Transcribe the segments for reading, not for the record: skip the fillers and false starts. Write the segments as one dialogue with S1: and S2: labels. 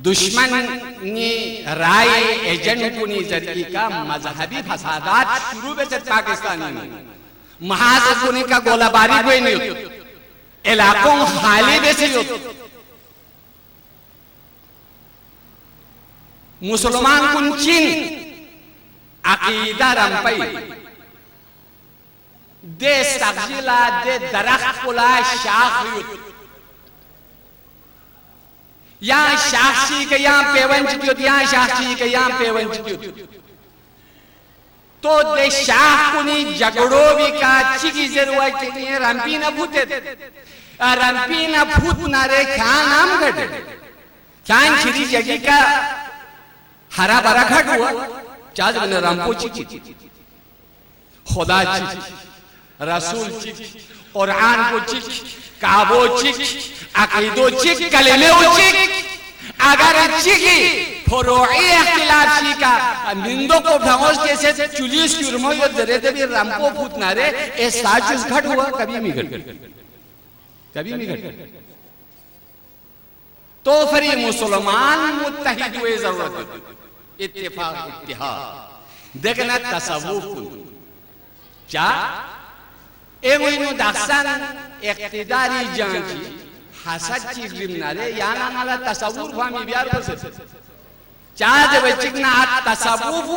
S1: दुश्मन ने राय एजेंट कुनी जरिए का मजहबी फसादात शुरू में से पाकिस्तानी में महाज कुनी का गोलाबारी कोई नहीं होती इलाकों खाली बेसी होती मुसलमान कुन चीन अकीदा रंपई दे सब्जिला दे दरख्त कुला शाख यहाँ शाखी के यहाँ पेवंच क्यों यहाँ शाखी के यहाँ पेवंच क्यों तो दे शाख कुनी जगड़ो भी का चिकी जरूरत नहीं है रंपी न भूते रंपी न भूत न रे क्या नाम घटे क्या खिरी जगी का हरा भरा घट हुआ चाज बने रंपो चिकी खुदा चिकी रसूल चिकी कुरान को चिकी काबो चिकी अकीदो चिक कलेमे चिक अगर चिकी फरोई इख्तिलाफ चिका निंदो को भगोस कैसे चुलिस चुरमो यो दरे दे भी रंपो फूटना रे ए साजुस घट हुआ कभी नहीं घट तो फिर ये मुसलमान मुत्तहिद हुए जरूरत इत्तेफाक इत्तिहाद देखना तसव्वुफ क्या एगो इनो दास्तान इख्तिदारी जांची हसद चीज रिमनारे याना माला तसव्वुर फामी बियार बस चाह जब चिकना तसव्वुफ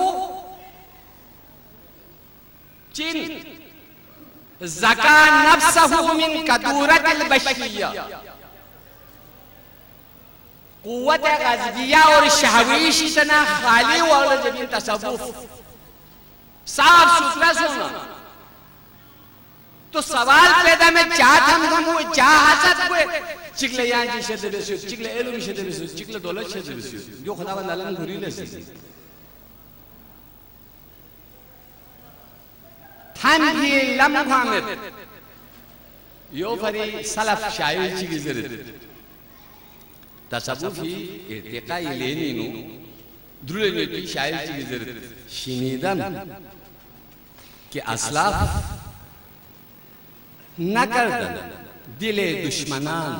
S1: चिन ज़का नफ्सहु मिन कदूरतिल बशरिया कुव्वत ग़ज़बिया और शहवीश इतना खाली वाला जब तसव्वुफ साफ सुथरा सोना तो सवाल पैदा में चाह हम हुए चाह हसद हुए चिकले यहाँ जी शदे बेसियो चिकले एलुमी शदे बेसियो चिकले दौलत शदे बेसियो जो खुदावंद अल्लाह ने घुरी ले सी हम भी लम्हा में यो फरी सलफ शायर चिकी जरूरत तसव्वुफी इर्तिकाई लेनी नो द्रुले ने की शायर चिकी जरूरत शिनीदन के असलाफ न कर दिले दुश्मनान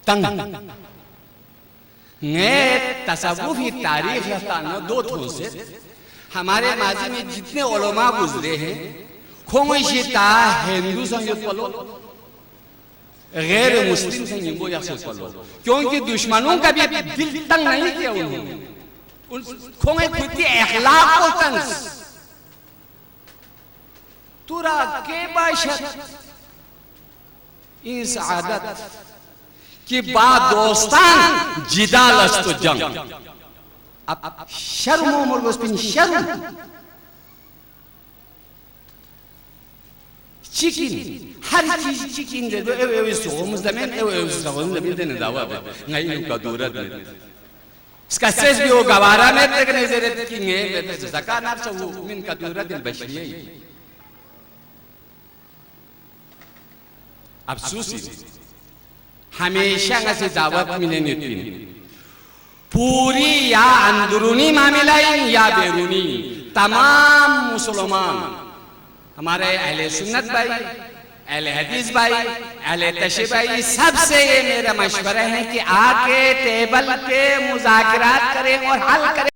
S1: तंग ने तसव्वुफी तारीख रहता न दो थों से हमारे माजी में जितने उलमा गुजरे हैं खोंगशिता हिंदू संगीत पलो गैर मुस्लिम संगीत को यक्सर पलो क्योंकि दुश्मनों का भी दिल तंग नहीं किया उन्होंने खोंगे खुद की अखलाक को तंग तुरा के बाशत इन सआदत की बात दोस्तान जिदाल अस्तु जंग अब शर्म मुर्गोस पिन शर्म चिकिन हर चीज चिकिन दे दो एवे सोमस दमेन एवे सोमस दमेन देने दावा बे नहीं का दूरत में इसका सेस भी वो गवारा में देखने से रहते कि ये ज़का नफ्सहु मिन कदूरतिल बशरिया अफसोसी हमेशा ऐसे दावत मिलेंगे तीन पूरी या अंदरूनी मामला या बैरूनी तमाम मुसलमान हमारे अहले सुन्नत भाई अहले हदीस भाई अहले तशरीह भाई सबसे ये मेरा मशवरा है कि आके टेबल पे मुज़ाकरात करें और हल करें।